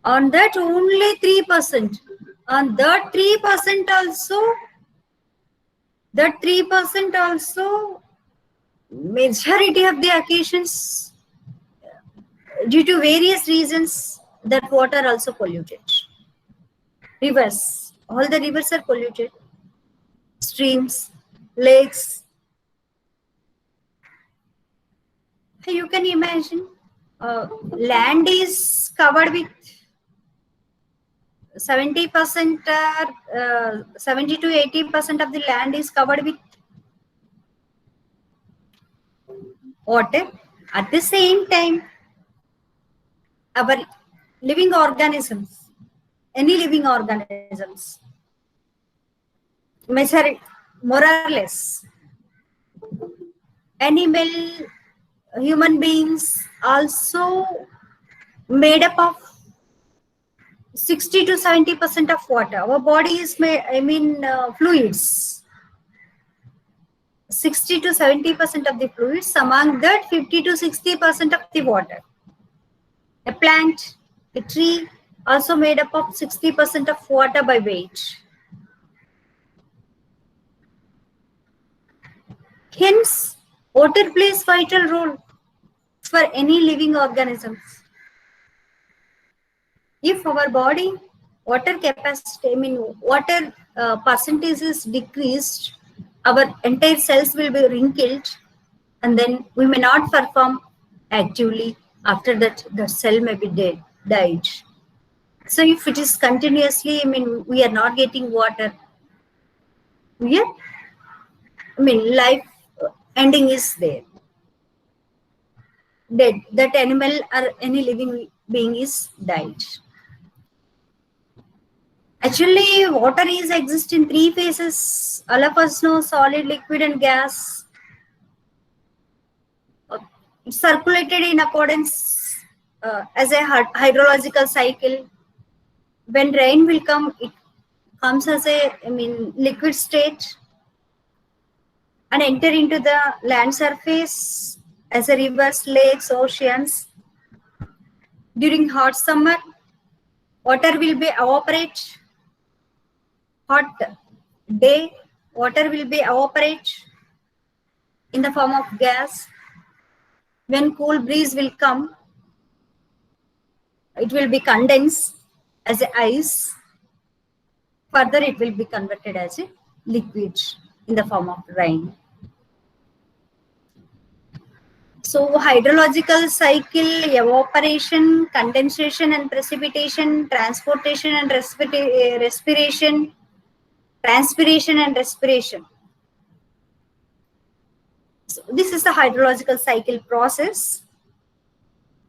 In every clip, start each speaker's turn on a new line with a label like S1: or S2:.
S1: On that only 3%. On that 3% also, majority of the occasions, due to various reasons, that water also polluted. Rivers, all the rivers are polluted. Streams, lakes. You can imagine, land is covered with 70%, 70 to 80% of the land is covered with water. At the same time, our living organisms, any living organisms, measure more or less, animal, human beings also made up of 60 to 70% of water. Our body is made, fluids. 60 to 70% of the fluids, among that 50 to 60% of the water. A plant, a tree also made up of 60% of water by weight. Hence, water plays vital role for any living organisms. If our body water capacity, water percentage is decreased, our entire cells will be wrinkled, and then we may not perform actively. After that, the cell may be died. So if it is continuously, we are not getting water, life ending is there. Dead. That animal or any living being is died. Actually, water is exist in 3 phases. All of us know solid, liquid, and gas. It's circulated in accordance as a hydrological cycle. When rain will come, it comes as a liquid state and enter into the land surface as a rivers, lakes, oceans. During hot summer, water will be evaporate. Hot day, water will be evaporate in the form of gas. When cool breeze will come, it will be condensed as a ice. Further, it will be converted as a liquid in the form of rain. So, hydrological cycle, evaporation, condensation and precipitation, transportation and respiration, transpiration and respiration. So, this is the hydrological cycle process.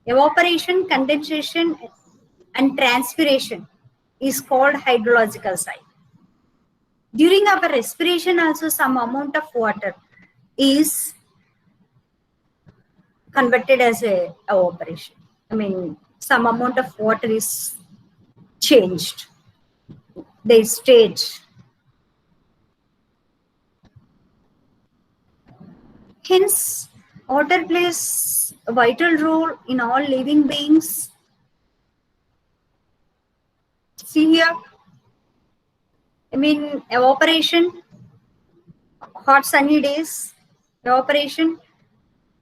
S1: Evaporation, condensation and transpiration is called hydrological cycle. During our respiration also, some amount of water is converted as a evaporation. Some amount of water is changed. Their state. Hence, water plays a vital role in all living beings. See here, evaporation, hot sunny days, evaporation,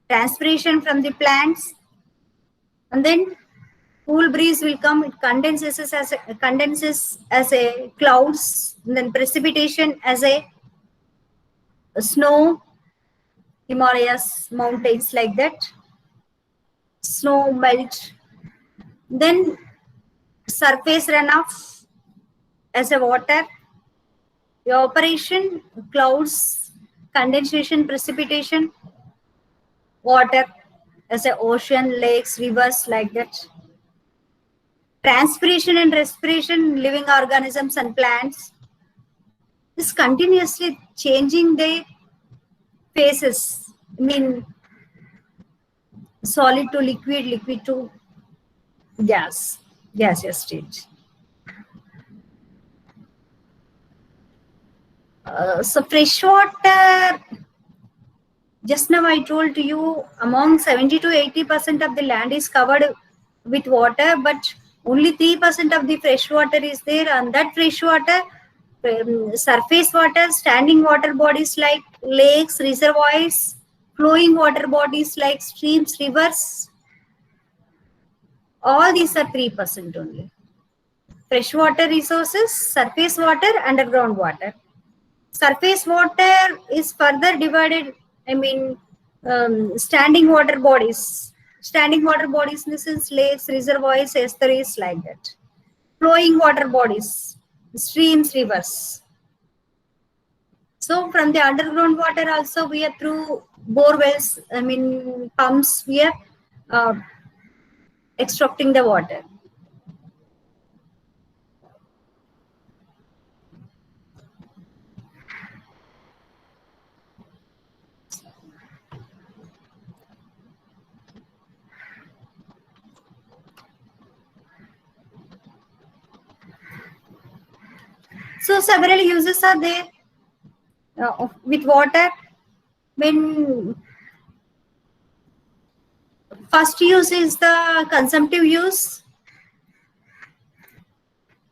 S1: transpiration from the plants, and then cool breeze will come. It condenses as a clouds, and then precipitation as a snow, Himalayas, mountains like that. Snow melt. Then surface runoff as a water, evaporation, clouds, condensation, precipitation, water as a ocean, lakes, rivers like that. Transpiration and respiration, living organisms and plants is continuously changing their phases. Solid to liquid, liquid to gas, gaseous state. So fresh water, just now I told you, among 70 to 80% of the land is covered with water, but Only 3% of the fresh water is there, and that fresh water, surface water, standing water bodies like lakes, reservoirs, flowing water bodies like streams, rivers, all these are 3% only. Freshwater resources, surface water, underground water. Surface water is further divided, standing water bodies. Standing water bodies in the sense lakes, reservoirs, estuaries, like that. Flowing water bodies, streams, rivers. So from the underground water also we are through bore wells, pumps, we are extracting the water. So several uses are there with water. When first use is the consumptive use.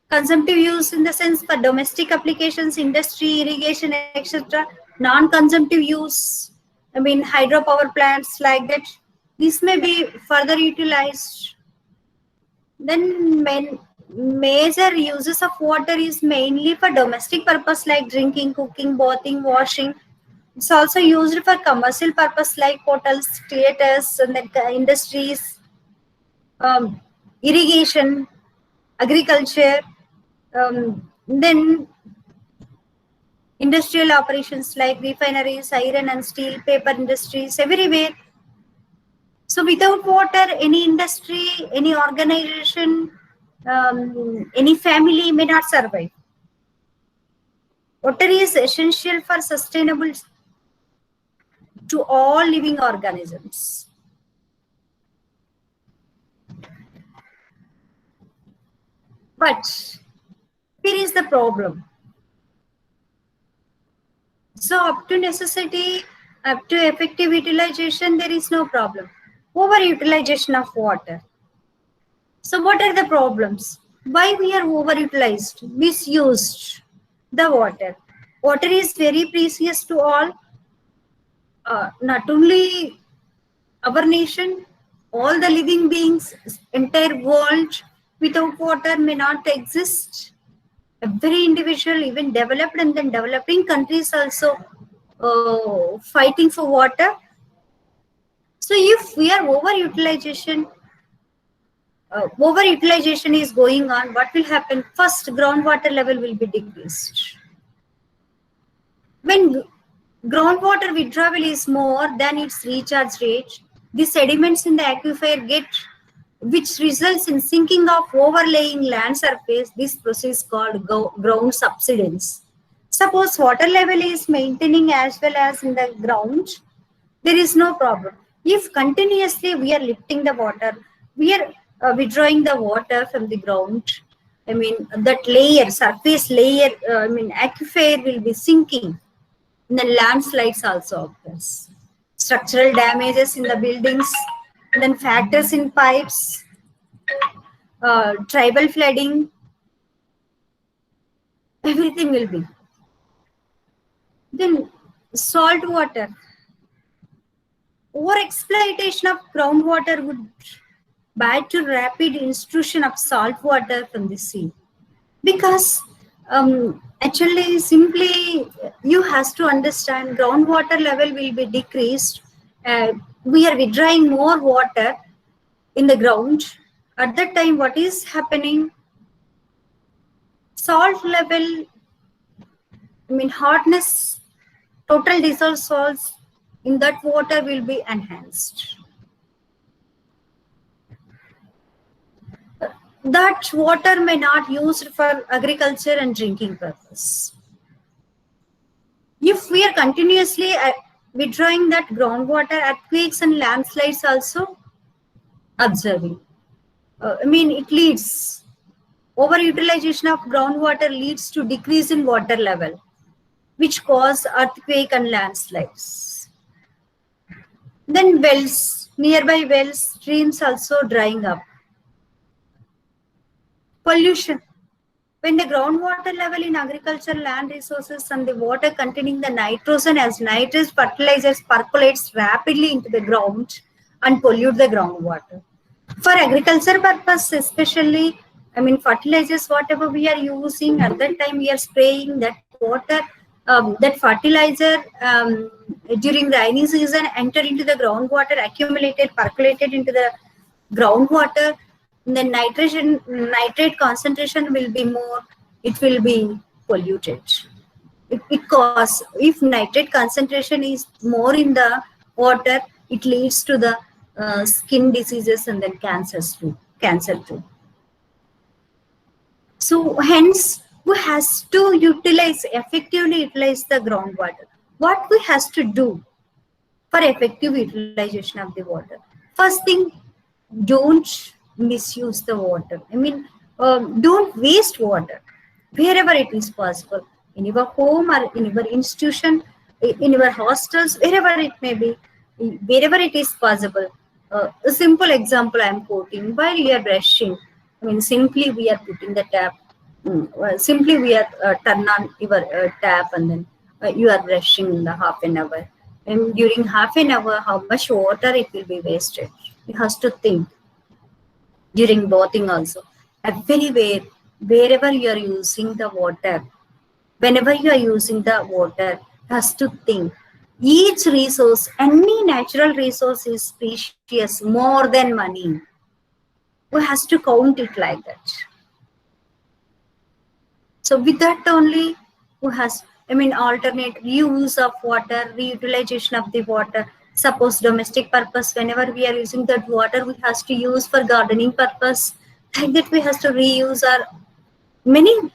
S1: Consumptive use in the sense for domestic applications, industry, irrigation, etc. Non-consumptive use, hydropower plants like that. This may be further utilized. Then major uses of water is mainly for domestic purpose like drinking, cooking, bathing, washing. It's also used for commercial purpose like hotels, theaters, and then industries, irrigation, agriculture, then industrial operations like refineries, iron and steel, paper industries, everywhere. So without water, any industry, any organization, any family may not survive. Water is essential for sustainable to all living organisms. But here is the problem. So up to necessity, up to effective utilization, there is no problem. Overutilization of water. So what are the problems? Why we are overutilized, misused the water? Water is very precious to all. Not only our nation, all the living beings, entire world without water may not exist. Every individual, even developed and then developing countries also fighting for water. So if we are overutilization is going on, what will happen? First, groundwater level will be decreased. When groundwater withdrawal is more than its recharge rate, the sediments in the aquifer get, which results in sinking of overlaying land surface. This process called ground subsidence. Suppose water level is maintaining as well as in the ground, there is no problem. If continuously we are lifting the water, we are withdrawing the water from the ground, that layer, surface layer, aquifer will be sinking. And then landslides also occurs. Structural damages in the buildings, and then factors in pipes, tribal flooding, everything will be. Then salt water. Overexploitation of groundwater would lead to rapid intrusion of salt water from the sea. Because actually, simply you has to understand groundwater level will be decreased. We are withdrawing more water in the ground. At that time, what is happening? Salt level, hardness, total dissolved salts in that water will be enhanced. That water may not used for agriculture and drinking purpose. If we are continuously withdrawing that groundwater, earthquakes and landslides also observing. It leads, overutilization of groundwater leads to decrease in water level, which cause earthquake and landslides. Then wells, nearby wells, streams also drying up. Pollution. When the groundwater level in agricultural land resources and the water containing the nitrogen as nitrous fertilizers percolates rapidly into the ground and pollute the groundwater. For agriculture purpose, especially, I mean, fertilizers, whatever we are using, at that time we are spraying that water, that fertilizer during rainy season enter into the groundwater, accumulated, percolated into the groundwater. The nitrate concentration will be more, it will be polluted. Because if nitrate concentration is more in the water, it leads to the skin diseases and then cancer too. So hence we has to effectively utilize the groundwater. What we has to do for effective utilization of the water? First thing, don't misuse the water. I mean, don't waste water wherever it is possible, in your home or in your institution, in your hostels, wherever it may be, wherever it is possible. A simple example I am quoting: while you are brushing, I mean, simply we are putting the tap, simply we are turn on your tap, and then you are brushing in the half an hour. And during half an hour, how much water it will be wasted? You have to think. During bathing also, everywhere, wherever you are using the water, whenever you are using the water, has to think. Each resource, any natural resource is precious, more than money. We has to count it like that. So with that only, who has, I mean, alternate reuse of water, reutilization of the water. Suppose domestic purpose, whenever we are using that water, we has to use for gardening purpose. Like that, we has to reuse our many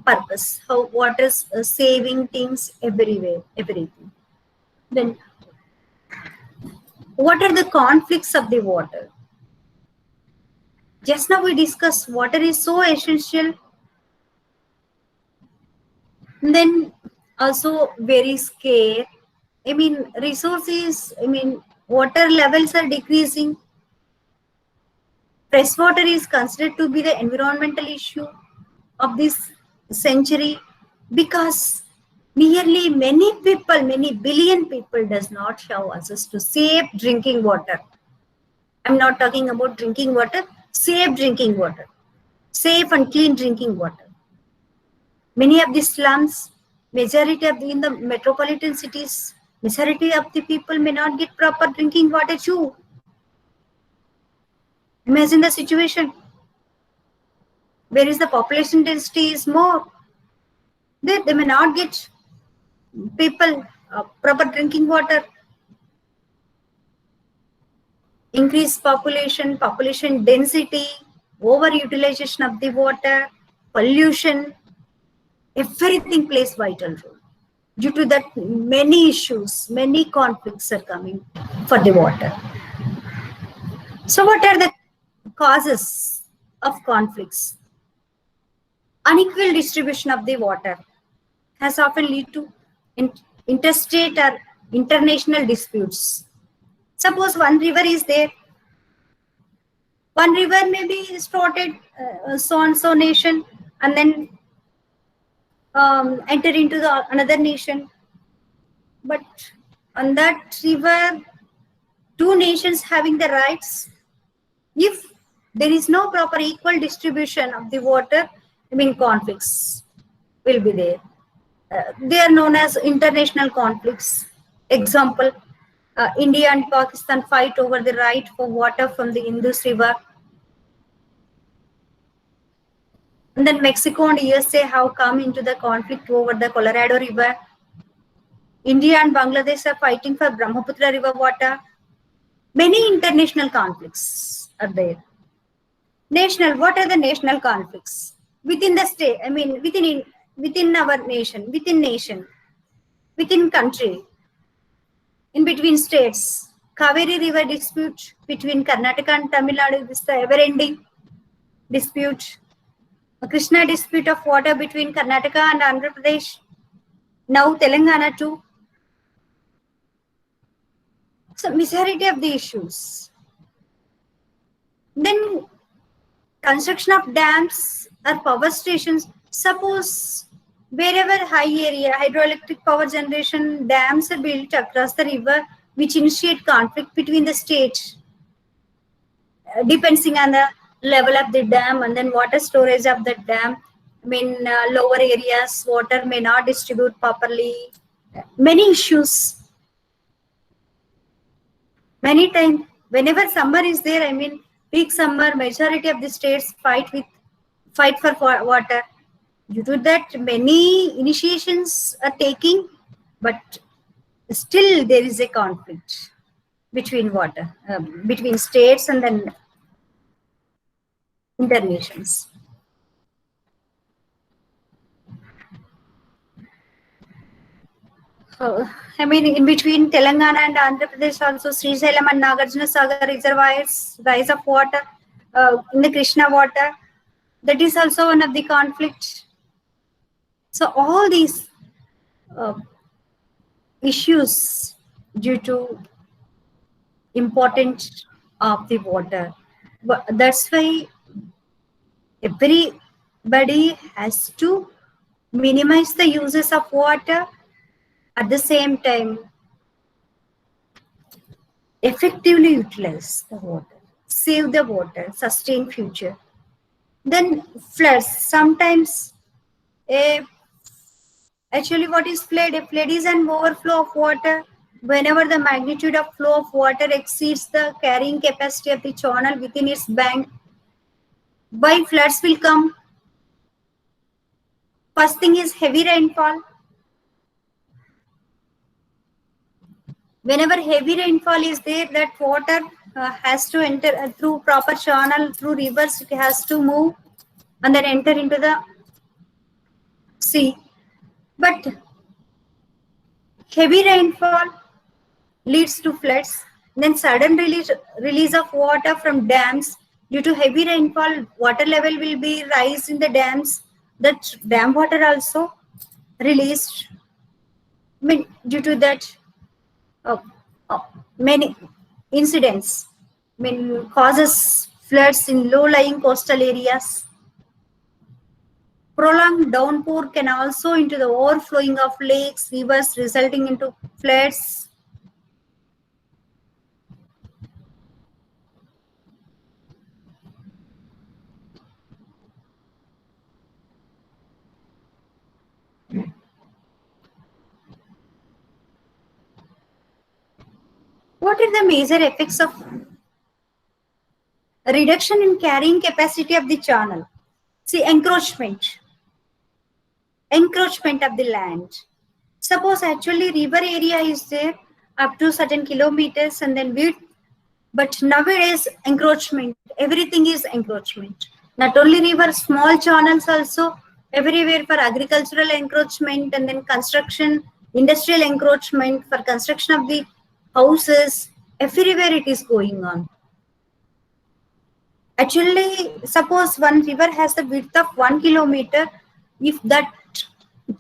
S1: purpose. How water is saving things everywhere, everything. Then, what are the conflicts of the water? Just now we discussed water is so essential. Then also very scarce. I mean, resources, I mean, water levels are decreasing. Fresh water is considered to be the environmental issue of this century because nearly many people, many billion people does not have access to safe drinking water. I'm not talking about drinking water, safe drinking water, safe and clean drinking water. Many of the slums, majority of in the metropolitan cities, majority of the people may not get proper drinking water too. Imagine the situation. Where is the population density is more. They may not get people proper drinking water. Increased population density, overutilization of the water, pollution, everything plays vital role. Due to that, many issues, many conflicts are coming for the water. So what are the causes of conflicts? Unequal distribution of the water has often led to interstate or international disputes. Suppose one river is there. One river may be started so nation and then enter into the another nation. But on that river, two nations having the rights. If there is no proper equal distribution of the water, I mean, conflicts will be there. They are known as international conflicts. Example, India and Pakistan fight over the right for water from the Indus River. And then Mexico and USA have come into the conflict over the Colorado River. India and Bangladesh are fighting for Brahmaputra River water. Many international conflicts are there. National, what are the national conflicts? Within the state, I mean, within our nation, within country, in between states. Kaveri River dispute between Karnataka and Tamil Nadu, this is the ever-ending dispute. A Krishna dispute of water between Karnataka and Andhra Pradesh. Now Telangana too. So majority of the issues. Then Construction of dams or power stations. Suppose wherever high area hydroelectric power generation dams are built across the river, which initiate conflict between the states, depending on the level of the dam and then water storage of the dam. I mean, lower areas, water may not distribute properly. Many issues. Many times, whenever summer is there, I mean, peak summer, majority of the states fight for water. Due to that, many initiations are taking, but still there is a conflict between between states and then internations. I mean, in between Telangana and Andhra Pradesh, also Srisailam and Nagarjuna Sagar reservoirs, rise of water in the Krishna water, that is also one of the conflicts. So all these issues due to importance of the water. But that's why everybody has to minimize the uses of water, at the same time effectively utilize the water, save the water, sustain future. Then floods. Sometimes actually what is flood? A flood is an overflow of water whenever the magnitude of flow of water exceeds the carrying capacity of the channel within its bank. Why floods will come? First thing is heavy rainfall. Whenever heavy rainfall is there, that water has to enter through proper channel, through rivers, it has to move and then enter into the sea. But heavy rainfall leads to floods. Then sudden release of water from dams. Due to heavy rainfall, water level will be rise in the dams. That dam water also released. I mean, due to that, many incidents, I mean, causes floods in low-lying coastal areas. Prolonged downpour can also into the overflowing of lakes, rivers, resulting into floods. What are the major effects of a reduction in carrying capacity of the channel? See, encroachment of the land. Suppose actually river area is there up to certain kilometers and then width, but nowadays encroachment, everything is encroachment. Not only river, small channels also everywhere for agricultural encroachment and then construction, industrial encroachment for construction of the houses, everywhere it is going on. Actually, suppose one river has the width of 1 kilometer. If that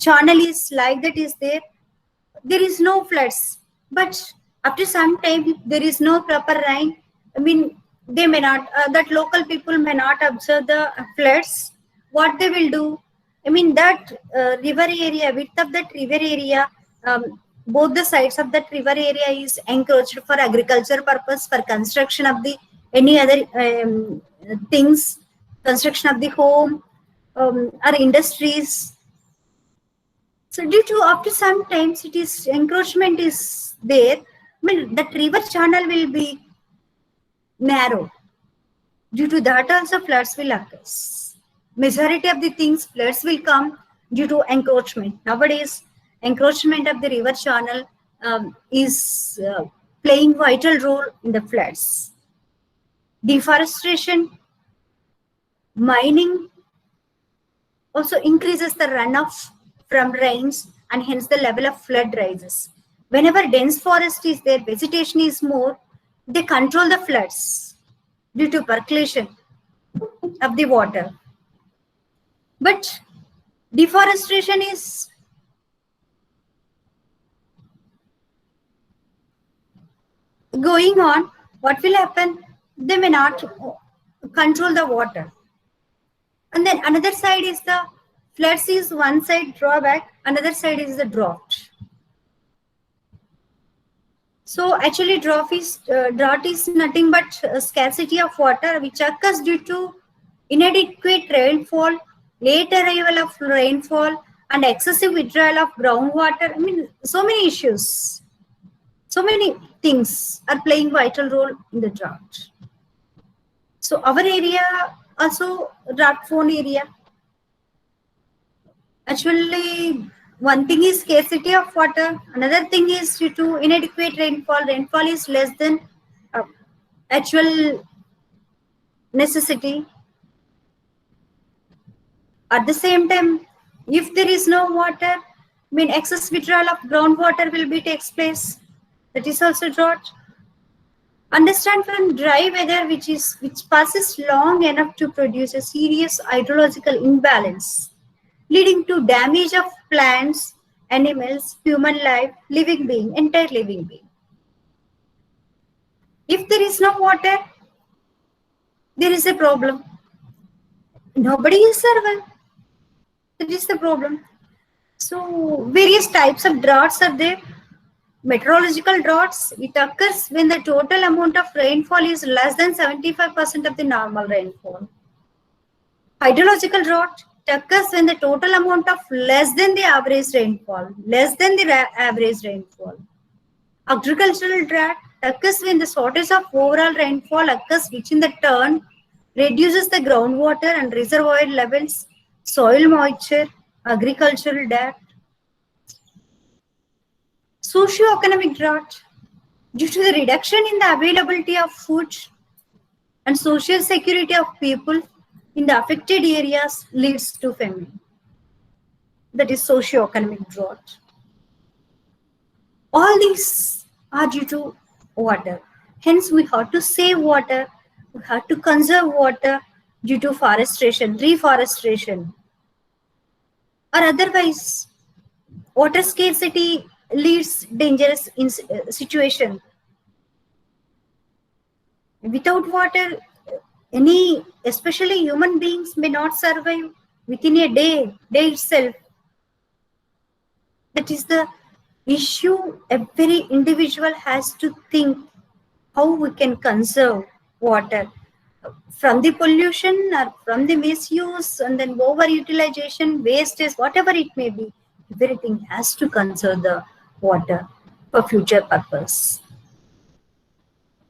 S1: channel is like that is there is no floods. But after some time, if there is no proper rain, I mean, they may not, that local people may not observe the floods. What they will do? I mean, that river area, width of that river area, both the sides of that river area is encroached for agriculture purpose, for construction of the any other things, construction of the home or industries. So due to after some times it is encroachment is there, I mean that river channel will be narrow. Due to that also floods will occur. Majority of the things floods will come due to encroachment. Nowadays, encroachment of the river channel is playing vital role in the floods. Deforestation, mining also increases the runoff from rains and hence the level of flood rises. Whenever dense forest is there, vegetation is more, they control the floods due to percolation of the water. But deforestation is going on, what will happen? They may not control the water. And then another side is the floods is one side drawback, another side is the drought. So actually drought is nothing but scarcity of water which occurs due to inadequate rainfall, late arrival of rainfall, and excessive withdrawal of groundwater. I mean, so many issues. So many things are playing vital role in the drought. So our area also drought prone area. Actually, one thing is scarcity of water. Another thing is due to inadequate rainfall. Rainfall is less than actual necessity. At the same time, if there is no water, I mean excess withdrawal of groundwater will be takes place. That is also drought. Understand from dry weather which passes long enough to produce a serious hydrological imbalance, leading to damage of plants, animals, human life, living being, entire living being. If there is no water, there is a problem. Nobody is survive. That is the problem. So various types of droughts are there. Meteorological droughts, it occurs when the total amount of rainfall is less than 75% of the normal rainfall. Hydrological drought, it occurs when the total amount of less than the average rainfall, Agricultural drought occurs when the shortage of overall rainfall occurs, which in the turn reduces the groundwater and reservoir levels, soil moisture, agricultural drought. Socio-economic drought, due to the reduction in the availability of food and social security of people in the affected areas leads to famine. That is socio-economic drought. All these are due to water. Hence, we have to save water. We have to conserve water due to reforestation. Or otherwise, water scarcity leads dangerous situation. Without water, especially human beings, may not survive within a day itself. That is the issue. Every individual has to think how we can conserve water from the pollution or from the misuse and then overutilization, wastage, whatever it may be. Everything has to conserve the water for future purpose.